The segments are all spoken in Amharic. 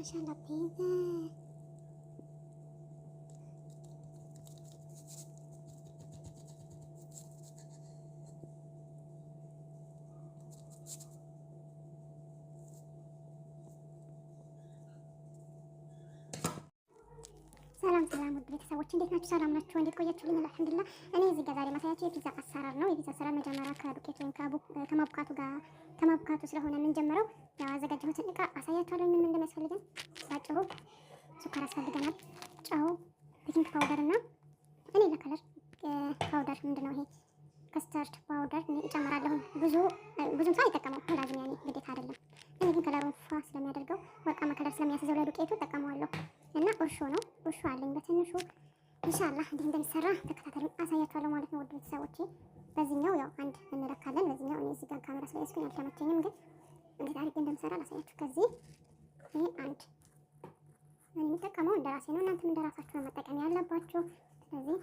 ማሻአላ ቤዛ ሰላም ሰላም ውድ ቤተሰቦች እንዴት ናችሁ? ሰላም ናችሁ? እንዴት ቆያችሁልኝ? አልሐምዱሊላህ። እኔ እዚህ ጋር ዛሬ ማሳያችሁ የፒዛ አሰራር ነው። የፒዛ አሰራር መጀመሪያ ከዱቄት ወይም ከማቡካቱ ስለሆነ የምንጀምረው ያው አዘጋጀሁትን እቃ አሳያችኋለሁ። ምን እንደሚያስፈልገን ባጭሩ ሱካር ያስፈልገናል፣ ጨው፣ ቤኪንግ ፓውደር እና እኔ ለከለር ፓውደር ምንድነው ይሄ ከስተርድ ፓውደር እጨምራለሁ። ብዙም ሰው አይጠቀመው ላዝም ያኔ ግዴታ አይደለም። እኔ ግን ከለሩን ፏ ስለሚያደርገው ወርቃማ ከለር ስለሚያስይዘው ለዱቄቱ እጠቀመዋለሁ። እና እርሾ ነው፣ እርሾ አለኝ በትንሹ። ኢንሻአላህ እንዴት እንደሚሰራ ተከታተሉኝ፣ አሳያችኋለሁ ማለት ነው ውድ ቤተሰቦቼ። በዚህኛው ያው አንድ እንለካለን። በዚህኛው እኔ እዚህ ጋር ካሜራ ስለያዝኩኝ አልተመቸኝም፣ ግን እንዴት አድርጌ እንደምሰራ ላሳያችሁ። ከዚህ ይሄ አንድ እኔ የምጠቀመው እንደራሴ ነው፣ እናንተም እንደራሳችሁ ነው መጠቀም ያለባችሁ። ስለዚህ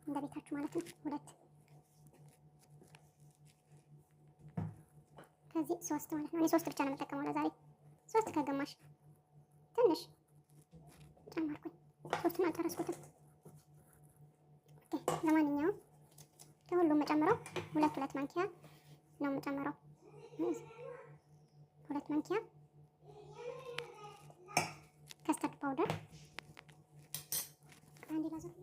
እንደ ቤታችሁ ማለት ነው። ሁለት ከዚህ ሶስት ማለት ነው። እኔ ሶስት ብቻ ነው የምጠቀመው ለዛሬ። ሶስት ከግማሽ ትንሽ ጨመርኩኝ። ሶስቱን አልጨረስኩትም። ኦኬ ለማንኛውም ከሁሉም መጨምረው ሁለት ማንኪያ ነው የምጨምረው። ሁለት ማንኪያ ከስተርድ ፓውደር አንድ ላዘር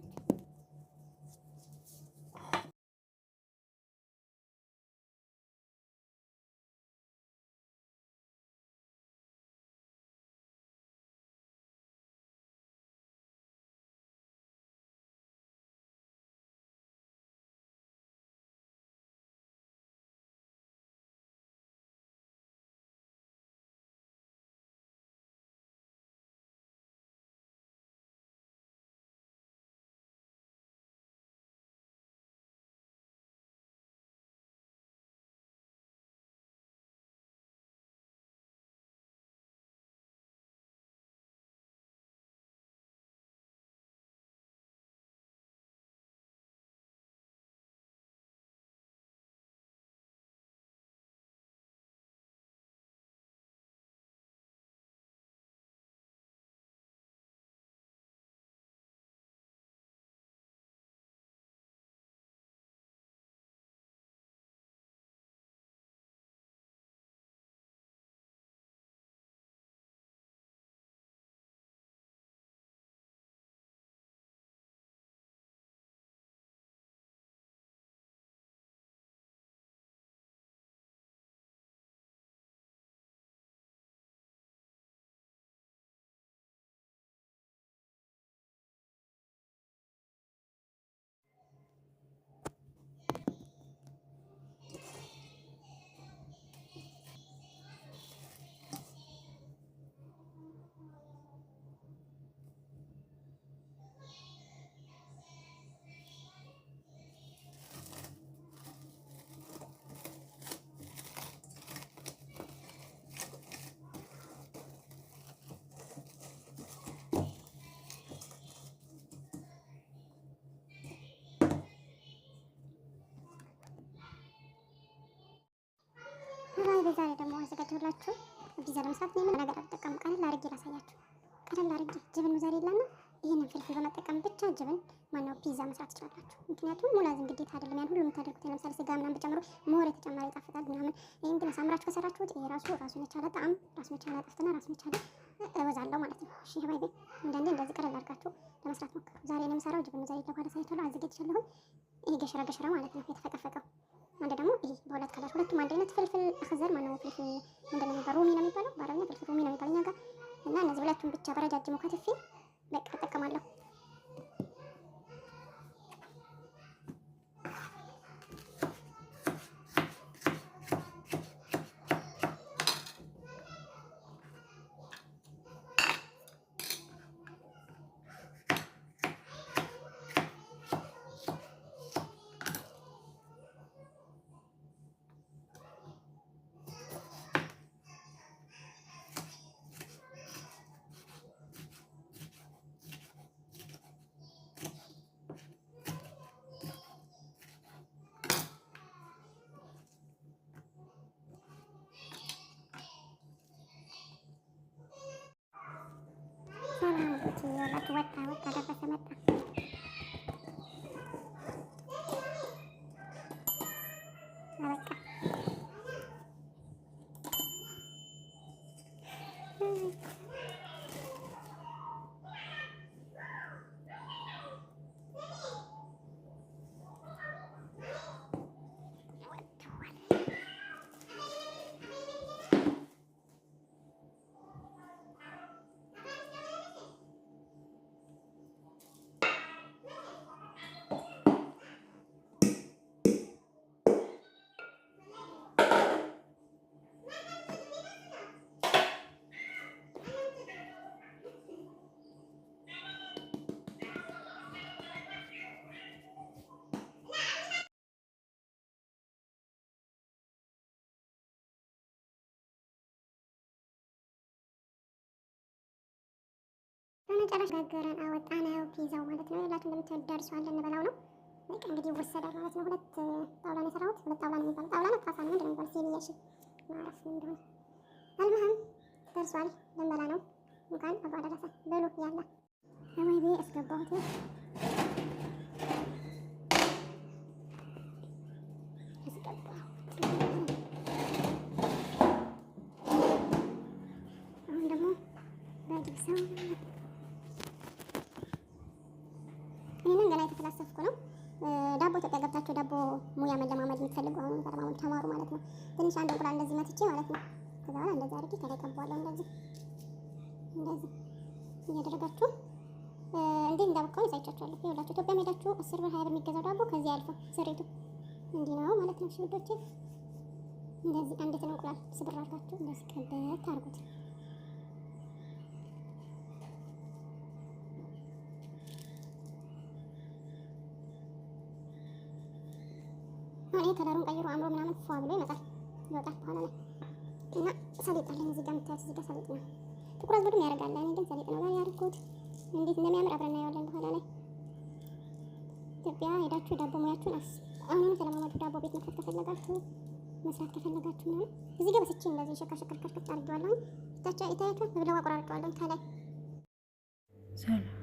በዛሬ ደግሞ አዘጋጅቶላችሁ ፒዛ ለመስራት ነው። ምን ነገር አልጠቀምም። ቀለል አድርጌ ላሳያችሁ። ቀለል አድርጌ ጅብን ሞዛሬላ እና ይሄንን ፍልፍል በመጠቀም ብቻ ጅብን ማነው ፒዛ መስራት ትችላላችሁ። ምክንያቱም ሙላዝም ግዴታ አይደለም። ያን ሁሉ የምታደርጉት ለምሳሌ ስጋ ምናምን ብጨምሩ ሞር የተጨማሪ ይጣፍጣል ምናምን። ይሄን ግን አሳምራችሁ ከሰራችሁት ይሄ ራሱን የቻለ ጣዕም፣ ራሱን የቻለ ጣፍጥና ራሱን የቻለ እወዛለሁ ማለት ነው። እሺ ሀባይቤ አንዳንዴ እንደዚህ ቀለል አድርጋችሁ ለመስራት ሞክሩ። ዛሬ ነው የምሰራው ጅብን ሞዛሬላ በኋላ ሳይቶሎ አዘጋጅቻለሁ። ይሄ ገሸራ ማለት ነው የተፈቀፈቀው። አንድ ደግሞ ይሄ በሁለት ከለር ሁለቱም አንድ አይነት ፍልፍል አخضر ማነው ፍልፍል ምንድነው የሚባለው? ሮሚ ነው የሚባለው በአረብኛ ፍልፍል ሮሚ ነው የሚባለው እኛ ጋር። እና እነዚህ ሁለቱም ብቻ በረጃጅሙ ከትፌ በቃ እጠቀማለሁ። ሰላም ያላችሁ ወጣ ደረሰ መጣ። አበቃ። በመጨረሻ ጋገረን አወጣነው ፒዛው ማለት ነው። ሁላችሁ እንደምትወዱ ደርሷል። እንበላው ነው በቃ እንግዲህ ይወሰዳል ማለት ነው። ሁለት ጣውላ ነው የሰራሁት። ሁለት ጣውላ ነው የሚባለው። ጣውላ ነው ጣሳ ነው ምንድን ነው የሚባለው? ሲኒያሽ ማረፍ እንደሆነ አልመሃም ደርሷል። ልንበላ ነው። እንኳን አብሮ አደረሰ በሉ ያላ ለወይቤ አስገባሁት ነው አሁን ደግሞ በጅብሰው ይህንን ገና የተፈላሰፍኩ ነው። ዳቦ ኢትዮጵያ ገብታችሁ ዳቦ ሙያ መለማመድ የምትፈልጉ አሁን ተለማመዱ ተማሩ ማለት ነው። ትንሽ አንድ እንቁላል እንደዚህ መትቼ ማለት ነው። ከዛ በኋላ እንደዚህ አድርጌ ከላይ ቀባዋለሁ። እንደዚህ እያደረጋችሁ እንዴት እንዳበቃው ያሳይቻችኋለሁ። ይኸውላችሁ ኢትዮጵያ ሄዳችሁ 10 ብር 20 ብር የሚገዛው ዳቦ ከዚህ አልፎ ስሪቱ እንዲህ ነው ማለት ነው። እሺ ውዶቼ እንደዚህ አንዲትን እንቁላል ስብር አድርጋችሁ እንደዚህ ቀበት አድርጉት። አሁን ከለሩን ቀይሮ አምሮ ምናምን ፏ ብሎ ይወጣል በኋላ ላይ እና ሰሊጥ አለኝ እዚህ ጋር የምታዩት እዚህ ጋር ሰሊጥ ነው። ጥቁር አዝሙድም ያደርጋል። እኔ ግን ሰሊጥ ነው ጋር ያደርጉት። እንዴት እንደሚያምር አብረን እናየዋለን በኋላ ላይ። ኢትዮጵያ ሄዳችሁ ዳቦ ሙያችሁን አሁን ተለማመዱ። ዳቦ ቤት መክፈት ከፈለጋችሁ መስራት ከፈለጋችሁ ምናምን እዚህ ጋር በስቼ እንደዚህ ሸካሸከር ከፍት አድርጌዋለሁ። ታቻ ይታያችሁ ብለው አቆራርጠዋለሁ ከላይ ሰላም